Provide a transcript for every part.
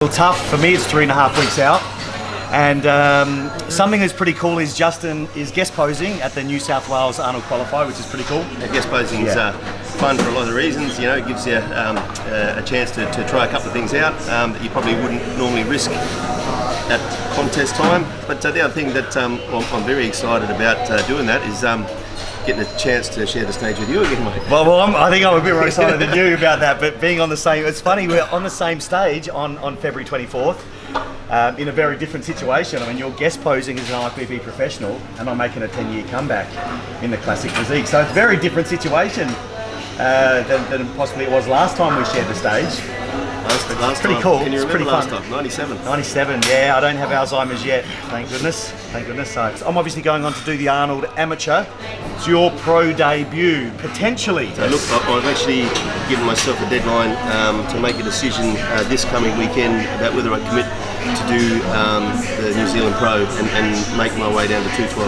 Tough for me. It's 3.5 weeks out, and something that's pretty cool is Justin is guest posing at the New South Wales Arnold Qualifier, which is pretty cool. Guest posing is fun for a lot of reasons. You know, it gives you a chance to try a couple of things out that you probably wouldn't normally risk at contest time. But the other thing that I'm very excited about doing that is getting a chance to share the stage with you again, mate. Well, I think I'm a bit more excited than you about that, but being on the same, it's funny, we're on the same stage on February 24th in a very different situation. I mean, you're guest posing as an IFBB professional and I'm making a 10-year comeback in the Classic Physique. So it's a very different situation than possibly it was last time we shared the stage. Last pretty time. cool. Can you it's remember pretty last fun. time? 97. 97, yeah. I don't have Alzheimer's yet, thank goodness. Thank goodness. So I'm obviously going on to do the Arnold Amateur. It's your pro debut, potentially. So look, I've actually given myself a deadline to make a decision this coming weekend about whether I commit to do the New Zealand Pro and make my way down to 212.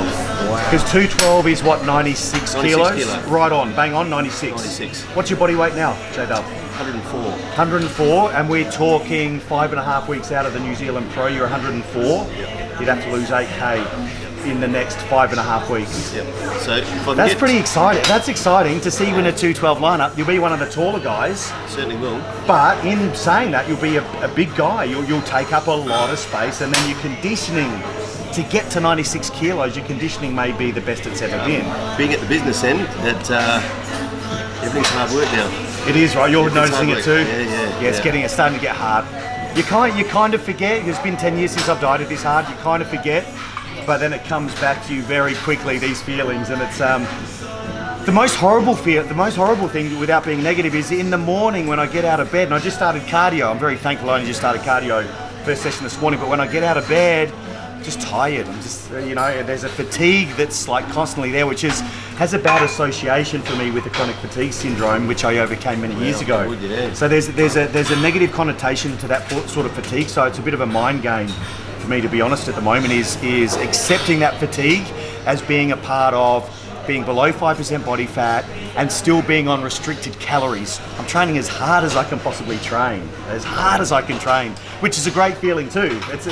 Wow. Because 212 is what, 96 kilos? Right on, bang on, 96. 96. What's your body weight now, J-Dub? 104. 104, and we're talking 5.5 weeks out of the New Zealand Pro, you're 104. Yep. You'd have to lose 8k in the next 5.5 weeks. Yep. So if I that's pretty exciting. That's exciting to see you in a 212 lineup. You'll be one of the taller guys. Certainly will. But in saying that, you'll be a big guy. You'll take up a lot of space, and then your conditioning to get to 96 kilos, your conditioning may be the best it's ever been. Being at the business end, that everything's hard work now. It is, right? You're noticing it too. Yeah. It's starting to get hard. You kind of forget. It's been 10 years since I've dieted this hard. You kind of forget, but then it comes back to you very quickly. These feelings, and it's the most horrible fear. The most horrible thing, without being negative, is in the morning when I get out of bed. And I just started cardio. I'm very thankful I only just started cardio first session this morning. But when I get out of bed, I'm just tired. I'm just there's a fatigue that's like constantly there, which has a bad association for me with the chronic fatigue syndrome, which I overcame many years ago. So there's a negative connotation to that sort of fatigue. So it's a bit of a mind game for me, to be honest, at the moment, is accepting that fatigue as being a part of being below 5% body fat and still being on restricted calories. I'm training as hard as I can possibly train, which is a great feeling too. It's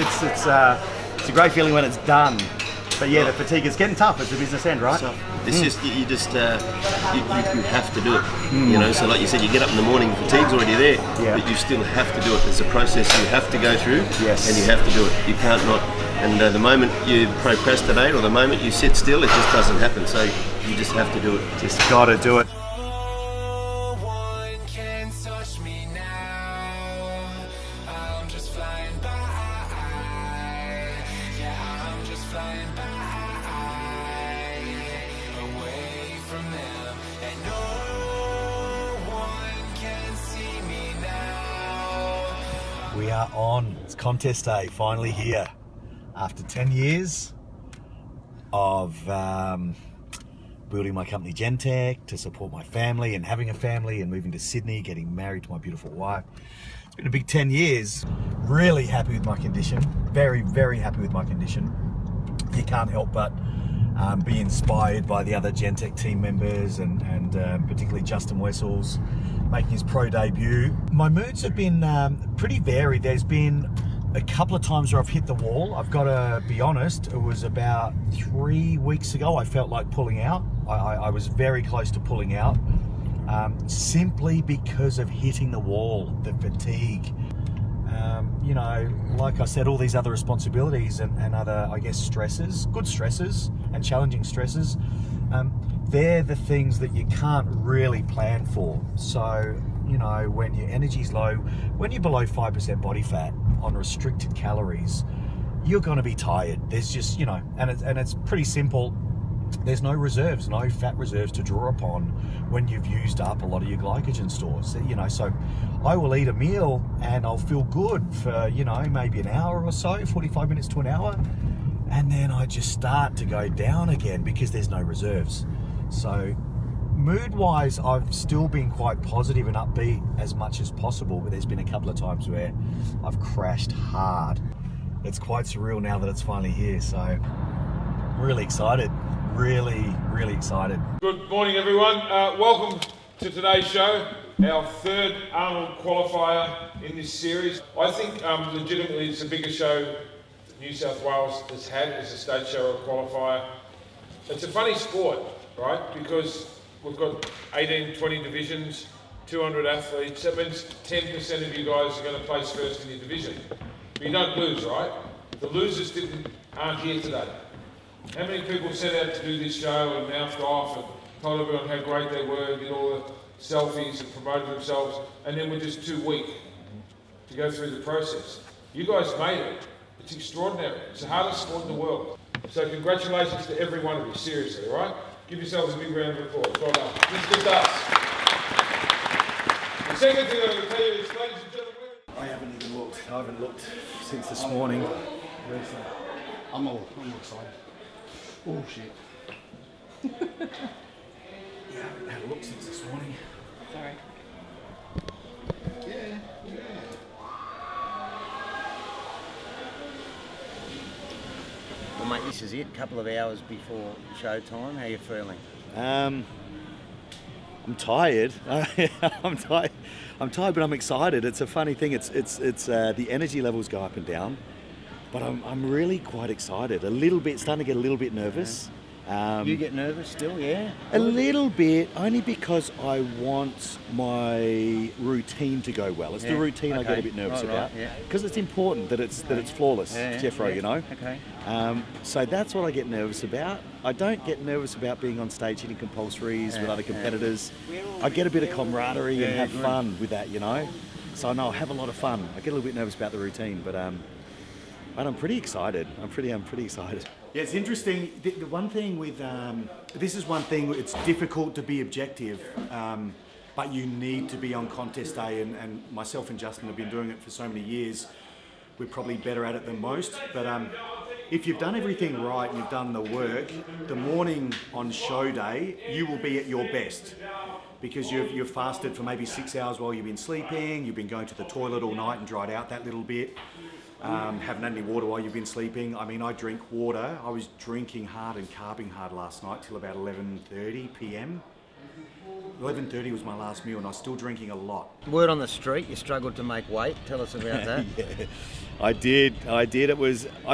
a great feeling when it's done. But yeah, the fatigue is getting tough. It's a business end, right? So it's just you have to do it. You know, so like you said, you get up in the morning, the fatigue's already there, but you still have to do it. There's a process you have to go through, and you have to do it. You can't not. And the moment you procrastinate or the moment you sit still, it just doesn't happen. So you just have to do it. Just gotta do it. We are on. It's contest day, finally here. After 10 years of building my company Gen-Tec to support my family and having a family and moving to Sydney, getting married to my beautiful wife. It's been a big 10 years. Really happy with my condition. Very, very happy with my condition. You can't help but be inspired by the other Gen-Tec team members and particularly Justin Wessels making his pro debut. My moods have been pretty varied. There's been a couple of times where I've hit the wall. I've got to be honest, it was about 3 weeks ago I felt like pulling out. I was very close to pulling out, simply because of hitting the wall, the fatigue. Like I said, all these other responsibilities and other, I guess, stresses, good stresses and challenging stresses, they're the things that you can't really plan for. So, when your energy's low, when you're below 5% body fat on restricted calories, you're going to be tired. There's just, and it's pretty simple. There's no reserves, no fat reserves to draw upon when you've used up a lot of your glycogen stores. So I will eat a meal and I'll feel good for, maybe an hour or so, 45 minutes to an hour. And then I just start to go down again because there's no reserves. So mood-wise, I've still been quite positive and upbeat as much as possible, but there's been a couple of times where I've crashed hard. It's quite surreal now that it's finally here, so I'm really excited. Really excited. Good morning, everyone. Welcome to today's show. our third Arnold Qualifier in this series. I think legitimately it's the biggest show that New South Wales has had as a state show or qualifier. It's a funny sport, right? Because we've got 18, 20 divisions, 200 athletes. That means 10% of you guys are going to place first in your division. But you don't lose, right? The losers aren't here today. How many people set out to do this show and mouthed off and told everyone how great they were, did all the selfies and promoted themselves, and then we're just too weak to go through the process? You guys made it. It's extraordinary. It's the hardest sport in the world. So congratulations to every one of you, seriously, all right? Give yourselves a big round of applause. Well done. This is good stuff. The second thing I'm going to tell you is, ladies and gentlemen, I haven't even looked. I haven't looked since this morning. I'm all excited. Oh shit. Yeah, I haven't had a look since this morning. Sorry. Yeah. Well, mate, this is it. A couple of hours before showtime. How are you feeling? I'm tired. I'm tired. I'm tired, but I'm excited. It's a funny thing. It's the energy levels go up and down, but I'm really quite excited. A little bit, starting to get a little bit nervous. You get nervous still, yeah? A little bit, only because I want my routine to go well. It's the routine I get a bit nervous about, because it's important that it's flawless, Jeffro. You know. Okay. So that's what I get nervous about. I don't get nervous about being on stage hitting compulsories with other competitors. I get a bit of camaraderie and have fun with that, you know. So no, I have a lot of fun. I get a little bit nervous about the routine, but I'm pretty excited. I'm pretty excited. Yeah, it's interesting. The one thing with this is one thing. It's difficult to be objective, but you need to be on contest day. And myself and Justin have been doing it for so many years. We're probably better at it than most. But if you've done everything right and you've done the work, the morning on show day, you will be at your best. Because you've fasted for maybe 6 hours while you've been sleeping, you've been going to the toilet all night and dried out that little bit, haven't had any water while you've been sleeping. I mean, I drink water. I was drinking hard and carving hard last night till about 11:30 p.m. 11:30 was my last meal and I was still drinking a lot. Word on the street, you struggled to make weight. Tell us about that. Yeah, I did. I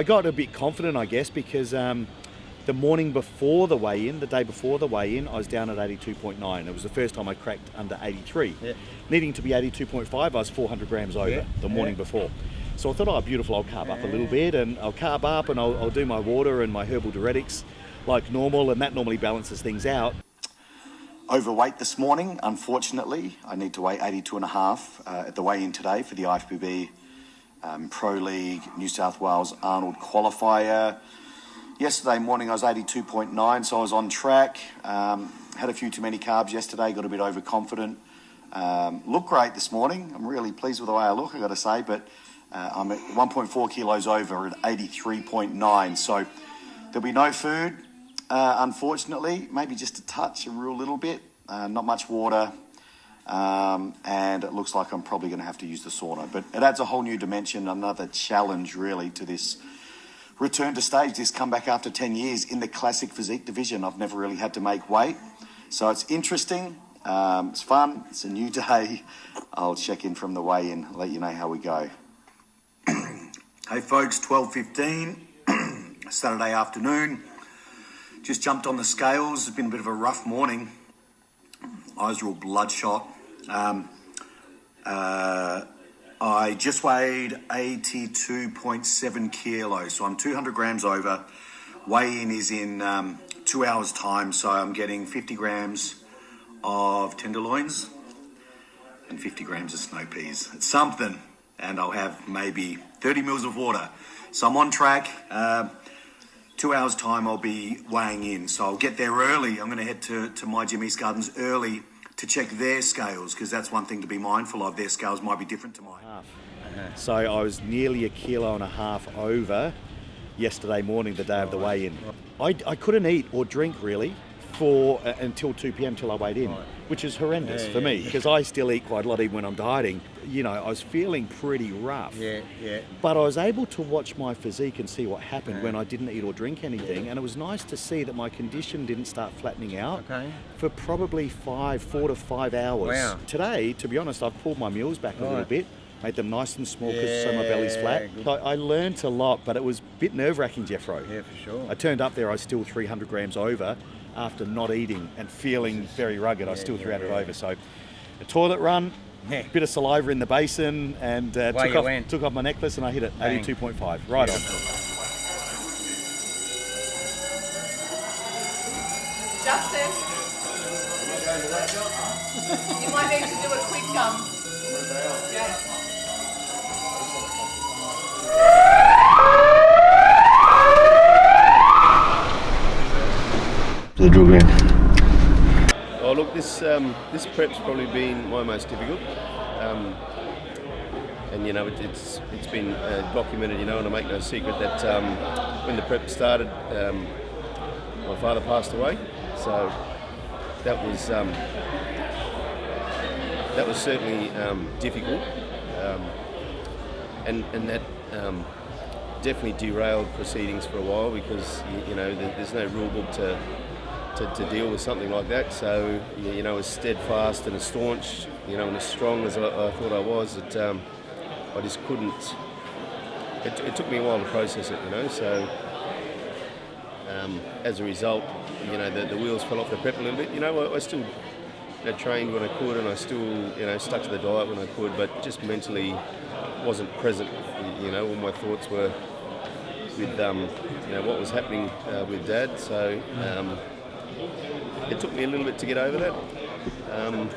got a bit confident, I guess, because the morning before the weigh-in, the day before the weigh-in, I was down at 82.9. It was the first time I cracked under 83. Yeah. Needing to be 82.5, I was 400 grams over the morning before. So I thought, oh, beautiful, I'll carb up a little bit, and I'll carb up and I'll do my water and my herbal diuretics like normal, and that normally balances things out. Overweight this morning, unfortunately. I need to weigh 82.5 at the weigh-in today for the IFBB Pro League New South Wales Arnold Qualifier. Yesterday morning I was 82.9, so I was on track. Had a few too many carbs yesterday, got a bit overconfident. Look great this morning. I'm really pleased with the way I look, I got to say, but I'm at 1.4 kilos over at 83.9, so there'll be no food, unfortunately, maybe just a touch, a real little bit, not much water, and it looks like I'm probably going to have to use the sauna, but it adds a whole new dimension, another challenge really to this return to stage, this comeback after 10 years in the Classic Physique division. I've never really had to make weight, so it's interesting, it's fun, it's a new day. I'll check in from the weigh-in, let you know how we go. Hey folks, 12:15, Saturday afternoon. Just jumped on the scales. It's been a bit of a rough morning. Eyes are all bloodshot. I just weighed 82.7 kilos, so I'm 200 grams over. Weigh-in is in 2 hours' time, so I'm getting 50 grams of tenderloins and 50 grams of snow peas. It's something. And I'll have maybe 30 mils of water. So I'm on track. 2 hours time I'll be weighing in. So I'll get there early. I'm going to head to my Gym East Gardens early to check their scales, because that's one thing to be mindful of. Their scales might be different to mine. So I was nearly 1.5 kilos over yesterday morning, the day of the weigh-in. I couldn't eat or drink really for until 2 p.m. till I weighed in, which is horrendous for me because I still eat quite a lot even when I'm dieting. You know, I was feeling pretty rough. But I was able to watch my physique and see what happened when I didn't eat or drink anything, and it was nice to see that my condition didn't start flattening out for probably 4 to 5 hours. Wow. Today, to be honest, I've pulled my meals back a little bit, made them nice and small so my belly's flat. I learned a lot, but it was a bit nerve-wracking, Jeffro. Yeah, for sure. I turned up there, I was still 300 grams over after not eating and feeling very rugged. I was still 300 over. So a toilet run, bit of saliva in the basin, and took off my necklace, and I hit it, 82.5. Right on. Justin, you might need to do a quick The drill ground. Oh look, this prep's probably been my most difficult, and you know it's been documented. You know, and I make no secret that when the prep started, my father passed away, so that was certainly difficult, and that definitely derailed proceedings for a while because you know there's no rule book to deal with something like that. So you know, as steadfast and as staunch, you know, and as strong as I thought I was, I just couldn't. It took me a while to process it, you know. So as a result, you know, the wheels fell off the prep a little bit. You know, I still trained when I could, and I still stuck to the diet when I could, but just mentally wasn't present. You know, all my thoughts were with what was happening with Dad. So. It took me a little bit to get over that, and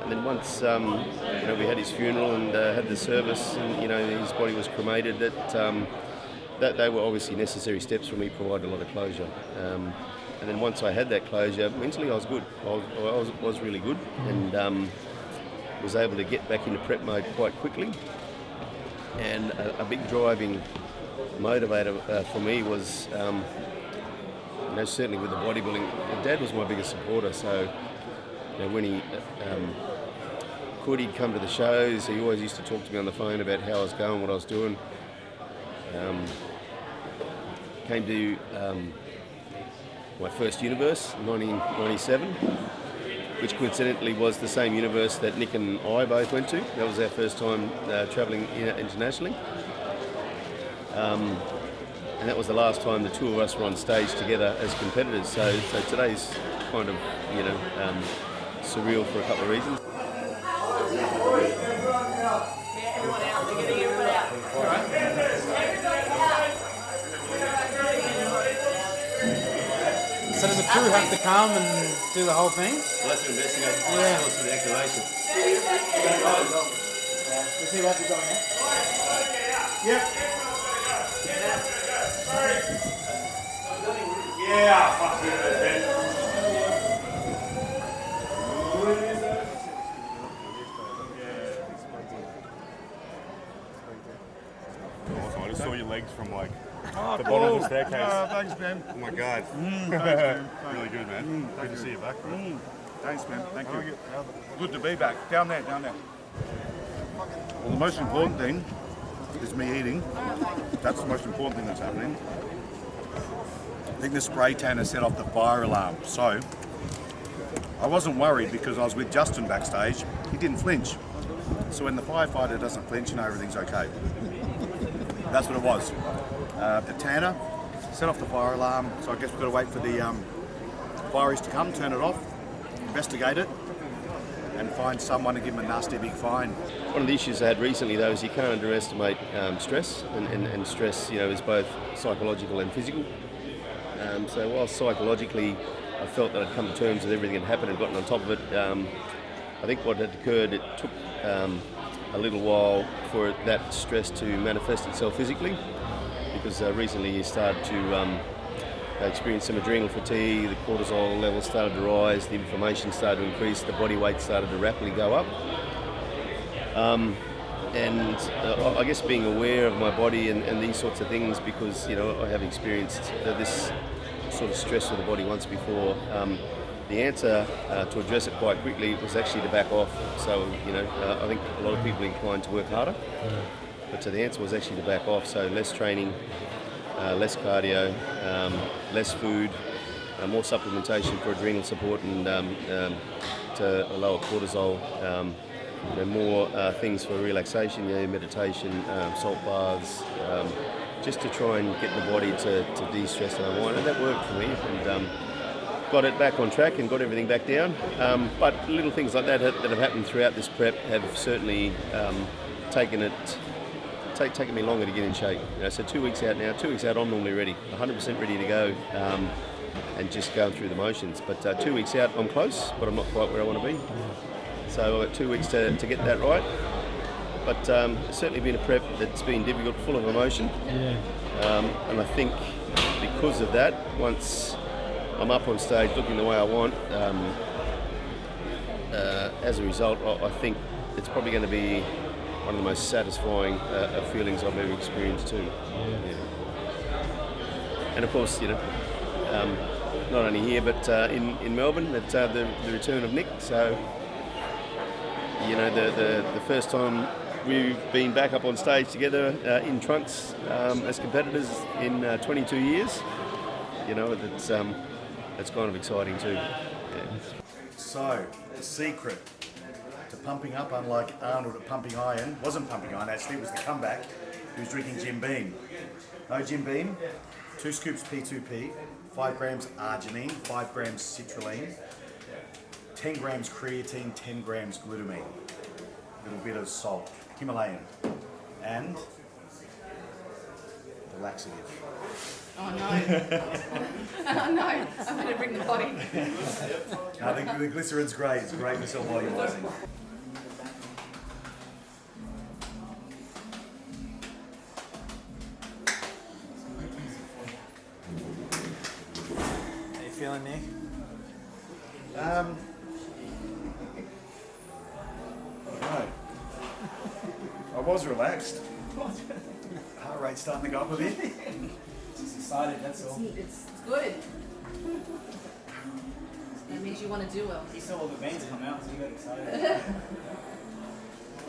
then once we had his funeral and had the service, and his body was cremated. That they were obviously necessary steps for me to provide a lot of closure. And then once I had that closure, mentally I was good. I was really good, and was able to get back into prep mode quite quickly. And a big driving motivator for me was. Certainly with the bodybuilding, Dad was my biggest supporter. So, when he he'd come to the shows. He always used to talk to me on the phone about how I was going, what I was doing. Came to my first universe, 1997, which coincidentally was the same universe that Nick and I both went to. That was our first time travelling internationally. And that was the last time the two of us were on stage together as competitors. So today's kind of, surreal for a couple of reasons. So does the crew have to come and do the whole thing? We'll have to investigate the source of the activation. Let's see what we've got here. Yep. Yeah, fuck it. I just saw your legs from like the bottom of the staircase. Thanks, man. Oh my god. Thanks, man. Really good, man. Good to see you back, bro. Thanks, man. Thank you. Good to be back. Down there. Well, the most important thing is me eating. That's the most important thing that's happening. I think the spray tan has set off the fire alarm. So I wasn't worried because I was with Justin backstage. He didn't flinch. So when the firefighter doesn't flinch, everything's okay. That's what it was. The tanner set off the fire alarm. So I guess we've got to wait for the fireys to come, turn it off, investigate it, and find someone to give them a nasty big fine. One of the issues I had recently, though, is you can't underestimate stress, and stress, is both psychological and physical. So while psychologically I felt that I'd come to terms with everything that happened and gotten on top of it, I think what had occurred, it took a little while for that stress to manifest itself physically, because recently you started to experience some adrenal fatigue, the cortisol levels started to rise, the inflammation started to increase, the body weight started to rapidly go up. And I guess being aware of my body and these sorts of things, because I have experienced this sort of stress to the body once before. The answer to address it quite quickly was actually to back off. So, I think a lot of people are inclined to work harder, but the answer was actually to back off. So less training, less cardio, less food, more supplementation for adrenal support and to lower cortisol, more things for relaxation, meditation, salt baths, just to try and get the body to de-stress and unwind. And that worked for me, and got it back on track and got everything back down. But little things like that have happened throughout this prep have certainly taken me longer to get in shape. So 2 weeks out now, 2 weeks out I'm normally ready, 100% ready to go, and just going through the motions. But 2 weeks out I'm close, but I'm not quite where I want to be. So I've got 2 weeks to get that right. But it's certainly been a prep that's been difficult, full of emotion. And I think because of that, once I'm up on stage looking the way I want, as a result, I think it's probably going to be one of the most satisfying feelings I've ever experienced too. And of course, not only here but in Melbourne, at the return of Nick. So, the first time we've been back up on stage together in trunks as competitors in 22 years. It's kind of exciting too. So, the secret to pumping up, unlike Arnold at pumping iron, wasn't pumping iron actually, it was the comeback. He was drinking Jim Beam. No Jim Beam, 2 scoops P2P, 5 grams arginine, 5 grams citrulline, 10 grams creatine, 10 grams glutamine, a little bit of salt, Himalayan, and the laxative. Oh no. Oh no, I'm going to bring the body. The glycerin's great, it's great for cell volumizing. How you feeling, Nick? No. I was relaxed. Heart rate's starting to go up a bit. Just excited, that's all. It's good. That means you want to do well. You saw all the veins come out, so you got excited.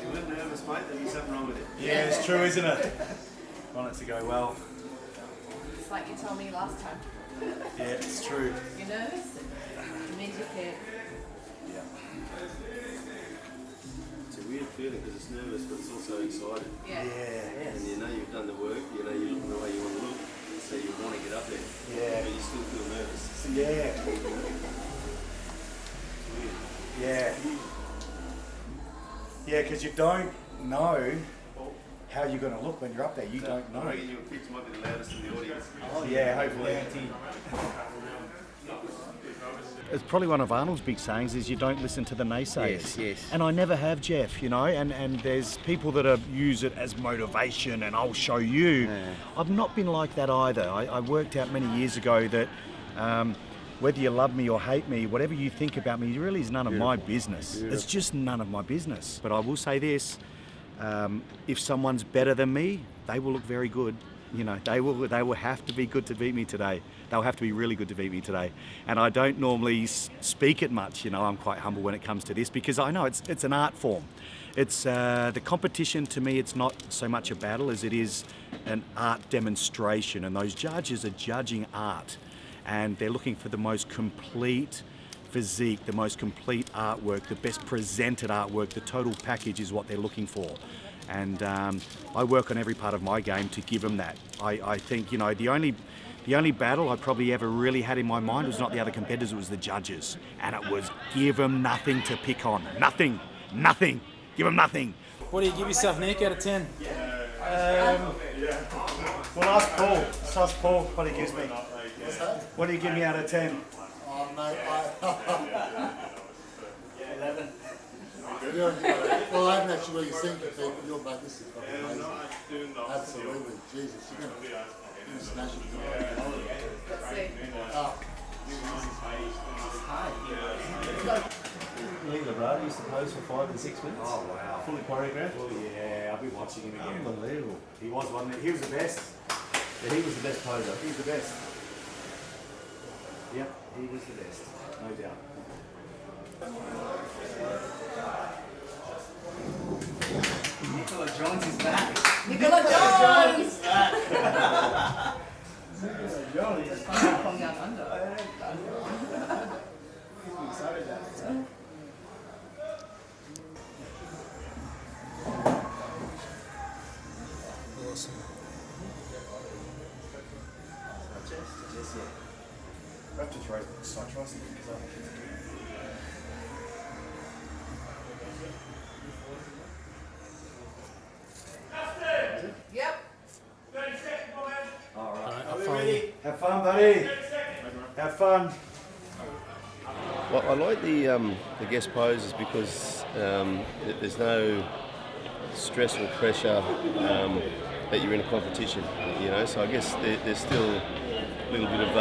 You weren't nervous, mate? There's something wrong with it. Yeah, it's true, isn't it? Want it to go well. It's like you told me last time. Yeah, it's true. You're nervous? It means you care. It's a weird feeling because it's nervous, but it's also excited. Yeah. And you've done the work, you're looking the way you want to look, so you want to get up there. Yeah. But you still feel nervous. Yeah. Yeah. Yeah, because you don't know how you're going to look when you're up there. You don't know. I reckon your pitch might be the loudest in the audience. Oh, yeah, hopefully. It's probably one of Arnold's big sayings is you don't listen to the naysayers. Yes. And I never have, Jeff, and there's people that use it as motivation and I'll show you. Yeah. I've not been like that either. I worked out many years ago that whether you love me or hate me, whatever you think about me really is none of my business. It's just none of my business. But I will say this, if someone's better than me, they will look very good. They will have to be good to beat me today. They'll have to be really good to beat me today. And I don't normally speak it much. I'm quite humble when it comes to this because I know it's an art form. It's the competition to me. It's not so much a battle as it is an art demonstration. And those judges are judging art, and they're looking for the most complete physique, the most complete artwork, the best presented artwork. The total package is what they're looking for. And I work on every part of my game to give them that. I think, the only battle I probably ever really had in my mind was not the other competitors, it was the judges. And it was give them nothing to pick on. Nothing. Give them nothing. What do you give yourself, Nick, out of 10? Well, ask Paul. Let's ask Paul what he gives me. What do you give me out of 10? Oh, mate, 11. Well, I haven't actually really seen people. Your mate, this is fucking amazing. Absolutely, Jesus, you're gonna smash it. Let's see. Lee Labrada used to pose for 5 and 6 minutes. Oh, wow. Fully choreographed. Oh, yeah, I'll be watching him again. Unbelievable. He was one. He was the best. Yeah, he was the best poser. He was the best. Yep, he was the best, no doubt. Nicola Jones is back. Nicola Jones! Jones is From down under. excited about it. Awesome. I have to throw citrus because I Yep. All right. Have fun. Have fun, buddy. Have fun. Well, I like the guest poses because there's no stress or pressure that you're in a competition, you know. So I guess there's still a little bit of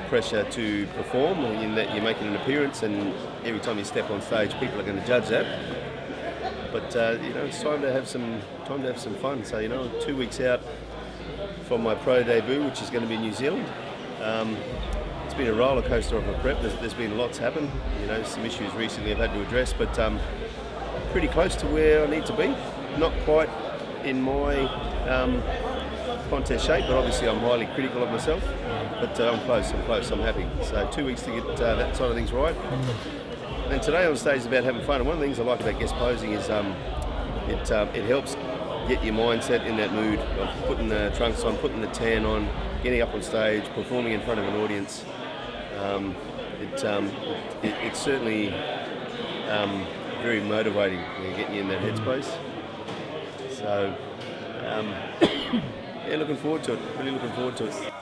pressure to perform in that you're making an appearance, and every time you step on stage, people are going to judge that. But you know, it's time to have some fun. So you know, 2 weeks out from my pro debut, which is going to be in New Zealand. It's been a roller coaster of a prep. There's been lots happen. You know, some issues recently I've had to address, but pretty close to where I need to be. Not quite in my contest shape, but obviously I'm highly critical of myself. But I'm close. I'm happy. So 2 weeks to get that side of things right. And today on stage is about having fun. And one of the things I like about guest posing is it helps get your mindset in that mood of putting the trunks on, putting the tan on, getting up on stage, performing in front of an audience. It's certainly very motivating when you get you in that headspace. So, yeah, looking forward to it. Really looking forward to it.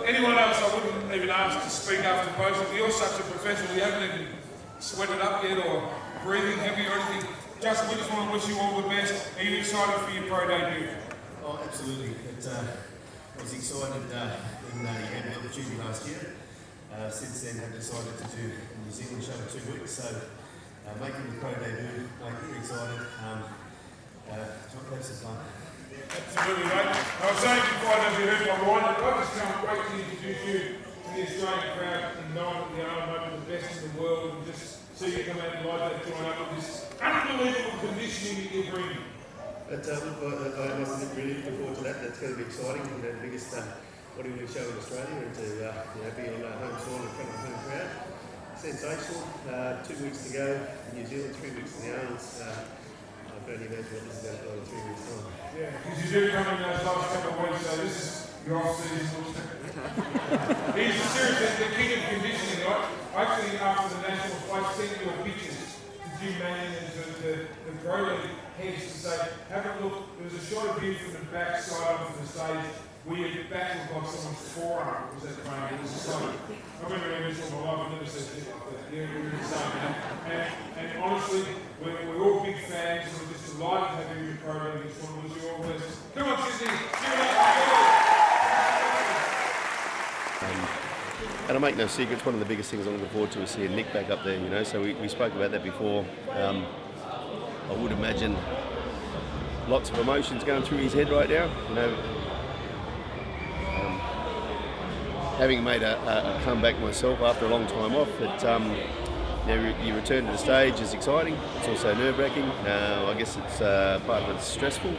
Anyone else I wouldn't even ask to speak after both of you. You're such a professional, you haven't even sweated up yet or breathing heavy or anything. Justin, we just want to wish you all the best. Are you excited for your pro debut? Oh, absolutely. I was excited when you had the opportunity last year. Since then, I've decided to do a New Zealand show for 2 weeks. So, making the pro debut, very excited. Have some fun. Absolutely, mate. I was saying before I know if you heard my line, I just can't wait to introduce you to the Australian crowd in Nine at the Arnold Open, the best in the world, and just see you come out and light that joint up with this unbelievable conditioning that you're bringing. But I must really looking forward to that. That's going to be exciting. You know, the biggest bodybuilding show in Australia, and to be on home soil in front of the home crowd. Sensational. 2 weeks to go in New Zealand, 3 weeks in the Arnold's. I can only imagine what this is going to go in 3 weeks' time. Yeah, because you do come in those last couple of weeks, so this is your off-season. He's seriously the king of conditioning, right? Actually, after the Nationals, I sent you pictures to Jim Manning and to the Pro League heads to say, have a look. There was a shot of you from the back side of the stage where your back looked like someone's forearm. Was that funny? It was the same. I've been around this all my life. I've never seen it like that. Yeah, we were the same. And honestly, we're all big fans, and we're just delighted to have you in the Pro League. Just want to wish you all the best. Come on, Sydney. Give it up. And I make no secret, it's one of the biggest things I'm looking forward to is seeing Nick back up there, you know, so we spoke about that before. I would imagine lots of emotions going through his head right now, you know. Having made a comeback myself after a long time off, you return to the stage is exciting, it's also nerve-wracking. I guess it's part of it's stressful.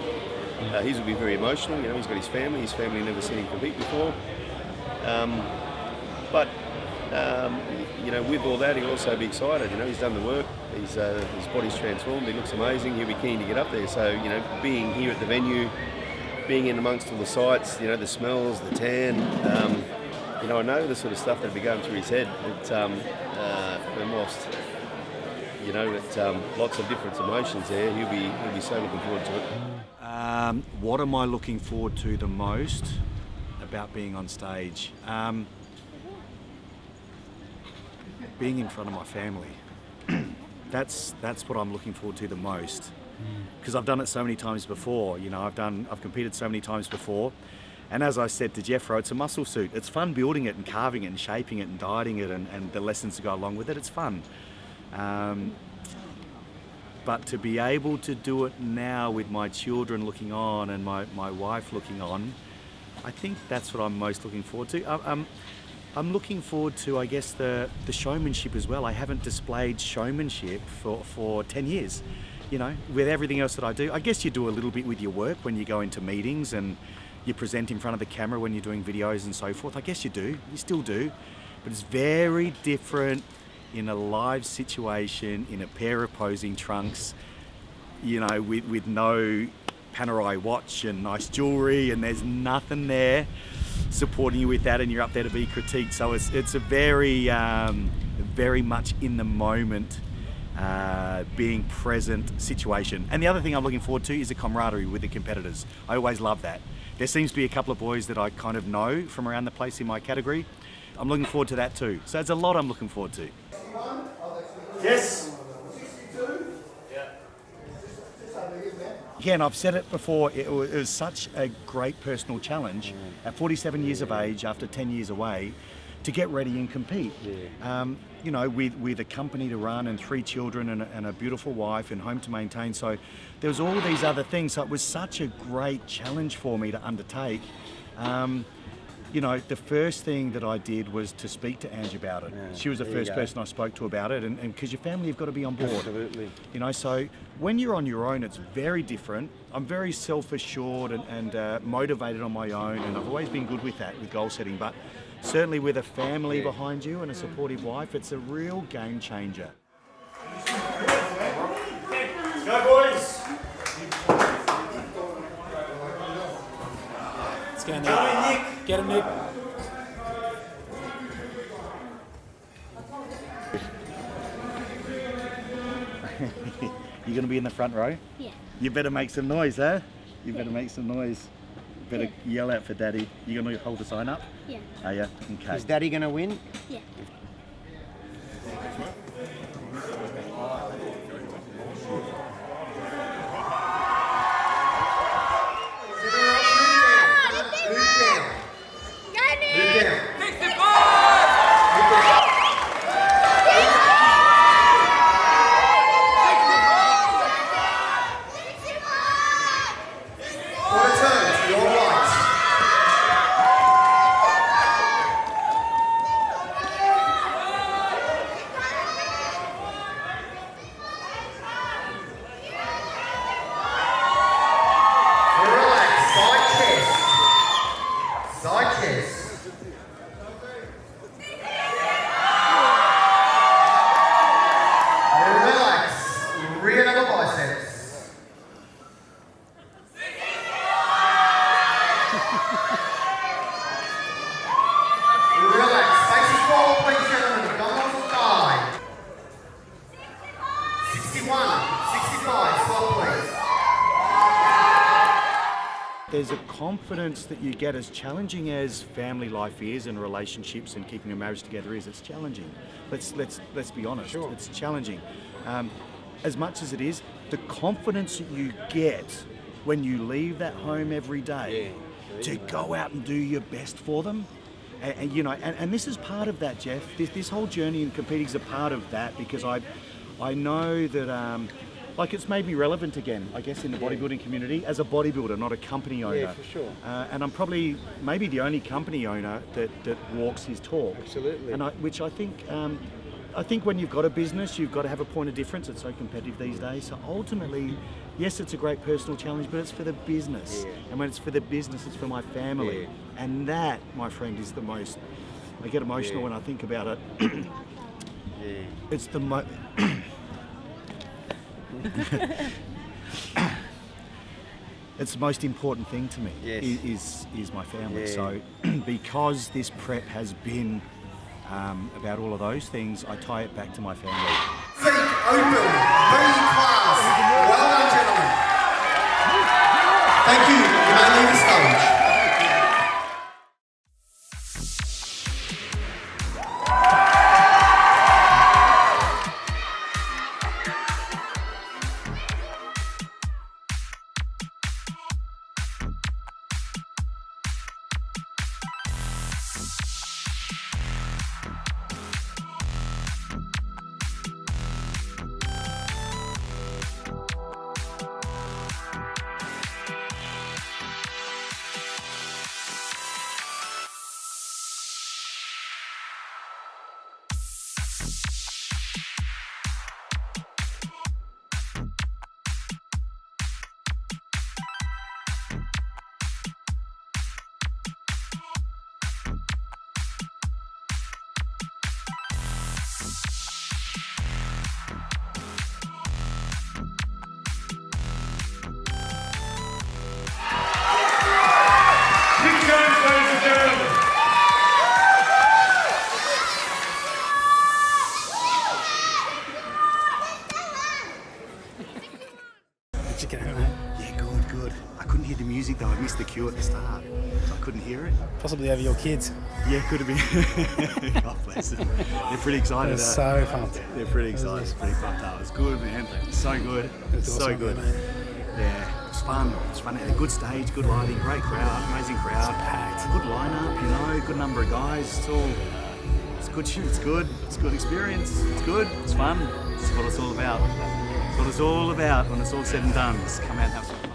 His will be very emotional, you know, he's got his family never seen him compete before. But you know, with all that, he'll also be excited. You know, he's done the work. His body's transformed. He looks amazing. He'll be keen to get up there. So, you know, being here at the venue, being in amongst all the sights, you know, the smells, the tan. You know, I know the sort of stuff that'll be going through his head. And whilst, you know, lots of different emotions there, he'll be so looking forward to it. What am I looking forward to the most about being on stage? Being in front of my family. That's what I'm looking forward to the most, because I've done it so many times before. You know, I've competed so many times before, and as I said to Jeffro, it's a muscle suit. It's fun building it and carving it and shaping it and dieting it and the lessons that go along with it. It's fun, but to be able to do it now with my children looking on and my wife looking on, I think that's what I'm most looking forward to. I'm looking forward to, I guess, the showmanship as well. I haven't displayed showmanship for 10 years, you know, with everything else that I do. I guess you do a little bit with your work when you go into meetings and you present in front of the camera when you're doing videos and so forth. I guess you do, you still do, but it's very different in a live situation, in a pair of posing trunks, you know, with no Panerai watch and nice jewelry, and there's nothing there supporting you with that, and you're up there to be critiqued. So it's a very much in the moment, being present situation. And the other thing I'm looking forward to is the camaraderie with the competitors. I always love that. There seems to be a couple of boys that I kind of know from around the place in my category. I'm looking forward to that too. So there's a lot I'm looking forward to. Yes. Again, I've said it before, it was such a great personal challenge at 47 years of age, after 10 years away, to get ready and compete. You know, with a company to run and 3 children and a beautiful wife and home to maintain. So there was all these other things. So it was such a great challenge for me to undertake. You know, the first thing that I did was to speak to Ange about it. She was the first person I spoke to about it, and because your family have got to be on board. Absolutely. You know, so when you're on your own, it's very different. I'm very self-assured and motivated on my own, and I've always been good with that, with goal setting. But certainly with a family behind you and a supportive wife, it's a real game changer. Go boys! Let's go, Nick. Get him, Nick. You gonna be in the front row? Yeah. You better make some noise, huh? You better make some noise. You better yell out for Daddy. You gonna hold the sign up? Yeah. Are you? Okay. Is Daddy gonna win? Yeah. there's a confidence that you get, as challenging as family life is and relationships and keeping a marriage together is. It's challenging. Let's be honest. Sure. It's challenging. As much as it is, the confidence that you get when you leave that home every day to go out and do your best for them. And you know, and this is part of that, Jeff. This whole journey in competing is a part of that, because I know that like it's made me relevant again, I guess, in the bodybuilding community as a bodybuilder, not a company owner. Yeah, for sure. And I'm probably maybe the only company owner that walks his talk. Absolutely. And which I think when you've got a business, you've got to have a point of difference. It's so competitive these days. So ultimately, yes, it's a great personal challenge, but it's for the business. Yeah. And when it's for the business, it's for my family. Yeah. And that, my friend, is the most. I get emotional when I think about it. It's the most. It's the most important thing to me. Yes. Is my family. Yeah. So because this prep has been about all of those things, I tie it back to my family. Physique Open, B-Class. Well done, gentlemen. Thank you. You may leave the stage. The cue at the start. I couldn't hear it. Possibly over your kids. Yeah, could have been. God bless them. They're pretty excited. They're so pumped. They're pretty excited. Pretty pumped up. It was good, man. So good. So good. Yeah, it was fun. It was fun. Had a good stage, good lighting, great crowd, amazing crowd. It's packed. Good lineup, you know, good number of guys. It's good shit. It's good. It's a good experience. It's good. It's fun. It's what it's all about. It's what it's all about when it's all said and done. Just come out and have some fun.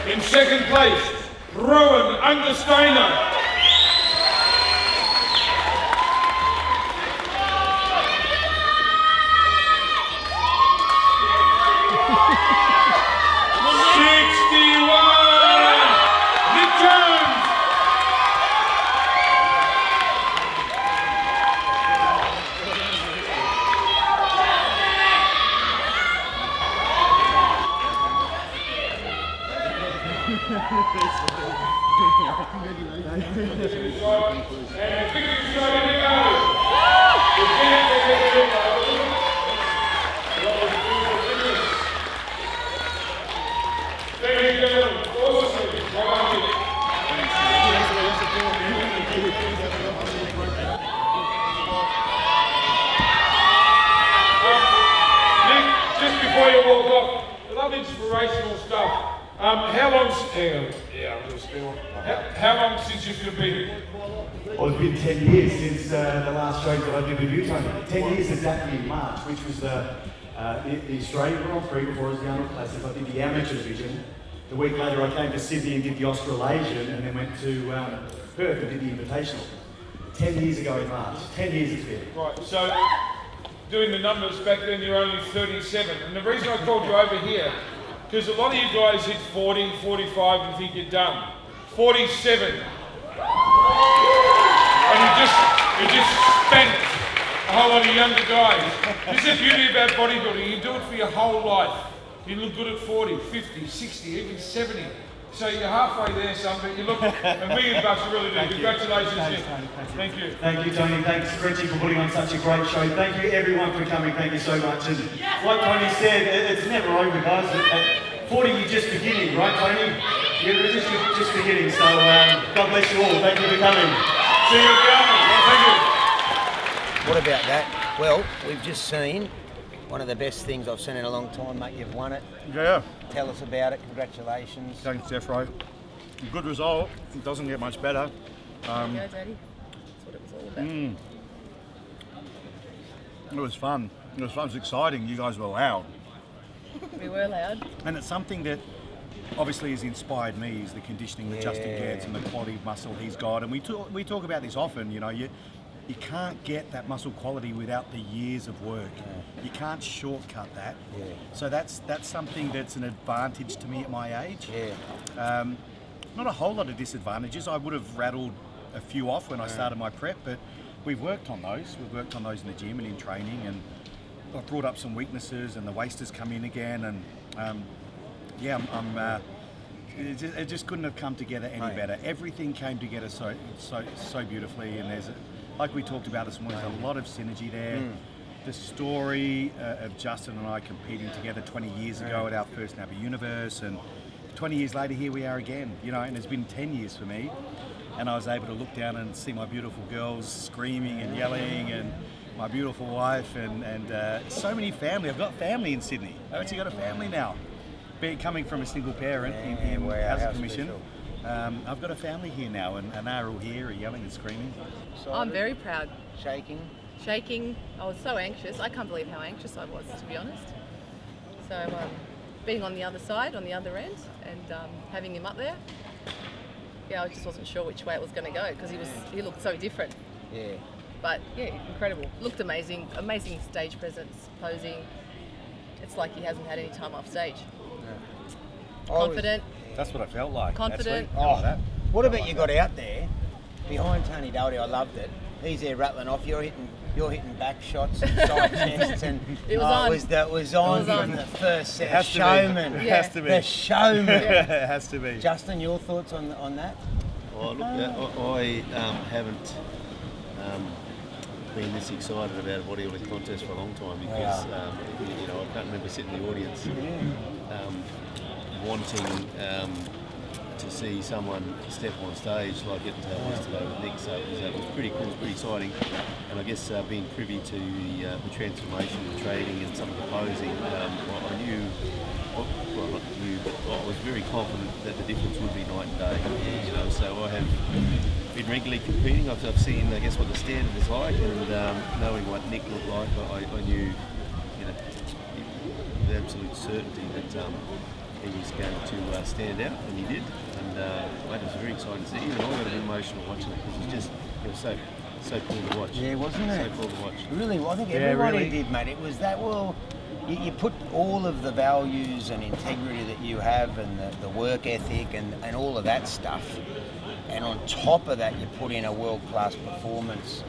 In second place, Rowan Understeiner. Nick Jones. Just before you walk off, I love inspirational stuff. How long since you've competed? Well, it's been 10 years since the last shows that I did with you, Tony. 10 years exactly in March, which was the Australian Grand Prix before it was the Arnold Classic. I did the amateur division. The week later I came to Sydney and did the Australasian, and then went to Perth and did the Invitational. 10 years ago in March. 10 years it's been. Right, so doing the numbers back then you're only 37. And the reason I called you over here, because a lot of you guys hit 40, 45 and think you're done. 47. And you just spent a whole lot of younger guys. This is the beauty about bodybuilding. You do it for your whole life. You look good at 40, 50, 60, even 70. So you're halfway there, son, but you look $1 million bucks, you really do. Congratulations, Nick. Thank you. Thank you, Tony. Thanks, Richie, for putting on such a great show. Thank you, everyone, for coming. Thank you so much. And like Tony said, it's never over, guys. At 40, you're just beginning, right, Tony? You're just beginning. So God bless you all. Thank you for coming. See you at the Arnold. Thank you. What about that? Well, we've just seen one of the best things I've seen in a long time, mate. You've won it. Yeah. Tell us about it. Congratulations. Thanks, Jeffro. Good result. It doesn't get much better. Daddy. That's what it was all about. It was fun. It was fun. It was exciting. You guys were loud. We were loud. And it's something that obviously has inspired me, is the conditioning that Justin gets and the quality of muscle he's got. And we talk about this often, you know, you can't get that muscle quality without the years of work. You can't shortcut that. So that's something that's an advantage to me at my age. Not a whole lot of disadvantages. I would have rattled a few off when I started my prep, but we've worked on those. We've worked on those in the gym and in training, and I've brought up some weaknesses, and the waist has come in again, and it just couldn't have come together any better. Everything came together so beautifully, and there's like we talked about this morning, there's a lot of synergy there. The story of Justin and I competing together 20 years ago at our first NABA Universe, and 20 years later here we are again, you know, and it's been 10 years for me, and I was able to look down and see my beautiful girls screaming and yelling, and my beautiful wife, and so many family. I've got family in Sydney. I've actually got a family now. Coming from a single parent in Housing Commission, I've got a family here now, and they're all here, are yelling and screaming. I'm very proud. Shaking. I was so anxious. I can't believe how anxious I was, to be honest. So being on the other side, on the other end, and having him up there, I just wasn't sure which way it was going to go, because he looked so different. But incredible. Looked amazing. Amazing stage presence, posing. It's like he hasn't had any time off stage. Confident. That's what I felt like. Confident. What about you got out there behind Tony Doherty? I loved it. He's there rattling off. You're hitting back shots and side chests, and it was on from the first set. The showman. It has to be. The showman. It has to be. Justin, your thoughts on that? Oh, look, I haven't been this excited about a bodybuilding contest for a long time, because you know, I can't remember sitting in the audience wanting to see someone step on stage like it yesterday with Nick. So it was pretty cool, it was pretty exciting, and I guess being privy to the transformation of the training and some of the posing, I knew. Well, not knew, but I was very confident that the difference would be night and day. You know, so I have been regularly competing. I've seen, I guess, what the standard is like, and knowing what Nick looked like, I knew, you know, with absolute certainty that he was going to stand out, and he did. And it was very exciting to see. Even I got a bit emotional watching it, because it was so cool to watch. Yeah, wasn't it? So cool to watch. Really, I think everybody did, mate. It was that You put all of the values and integrity that you have, and the work ethic and all of that stuff, and on top of that you put in a world-class performance.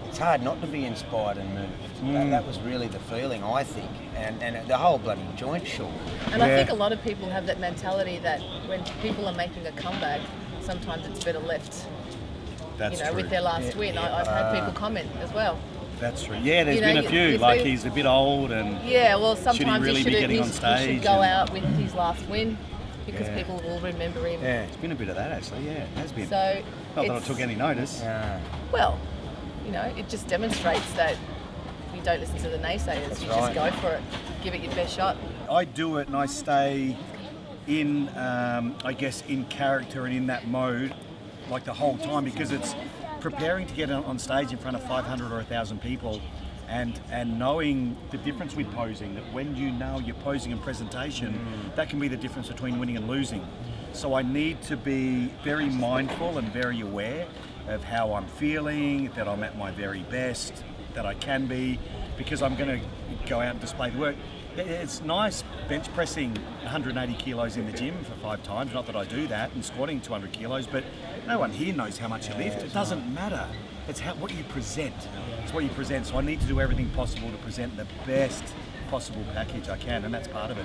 It's hard not to be inspired and moved. That was really the feeling, I think, and the whole bloody joint show. And I think a lot of people have that mentality that when people are making a comeback, sometimes it's better left. That's true. With their last win. I've had people comment as well. That's true. Yeah, there's been a few. Like, he's a bit old, and sometimes should he really be getting on stage? He should go out with his last win, because people will remember him. Yeah, it's been a bit of that, actually. Yeah, it has been. So not that I took any notice. Well, it just demonstrates that you don't listen to the naysayers. Just go for it. Give it your best shot. I do it, and I stay in, I guess, in character and in that mode, like the whole time, because it's preparing to get on stage in front of 500 or 1,000 people, and knowing the difference with posing, that when you know your posing and presentation, that can be the difference between winning and losing. So I need to be very mindful and very aware of how I'm feeling, that I'm at my very best, that I can be, because I'm going to go out and display the work. It's nice bench pressing 180 kilos in the gym for 5 times. Not that I do that, and squatting 200 kilos, but no one here knows how much you lift. It doesn't matter. It's what you present. It's what you present. So I need to do everything possible to present the best possible package I can, and that's part of it.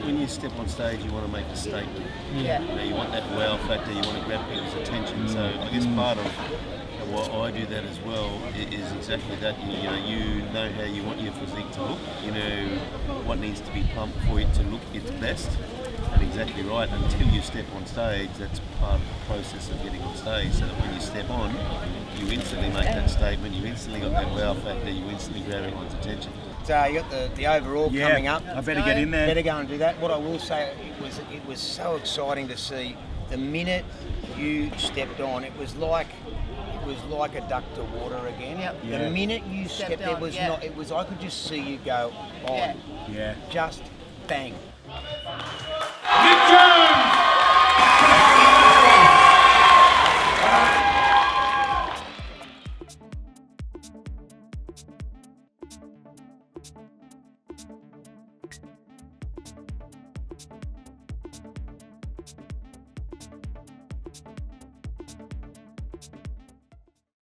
When you step on stage, you want to make a statement. Yeah. You want that wow factor. You want to grab people's attention. So I guess part of why I do that as well is exactly that. You know how you want your physique to look. You know what needs to be pumped for it to look its best. And exactly right. Until you step on stage, that's part of the process of getting on stage. So that when you step on, you instantly make that statement. You instantly got that wow factor. You instantly grab everyone's attention. So you got the overall coming up. I better get in there. Better go and do that. What I will say, it was so exciting to see the minute you stepped on. It was like a duck to water again. Yep. Yeah. The minute you stepped, on, it was yeah. not. It was. I could just see you go on. Yeah. Yeah. Just bang.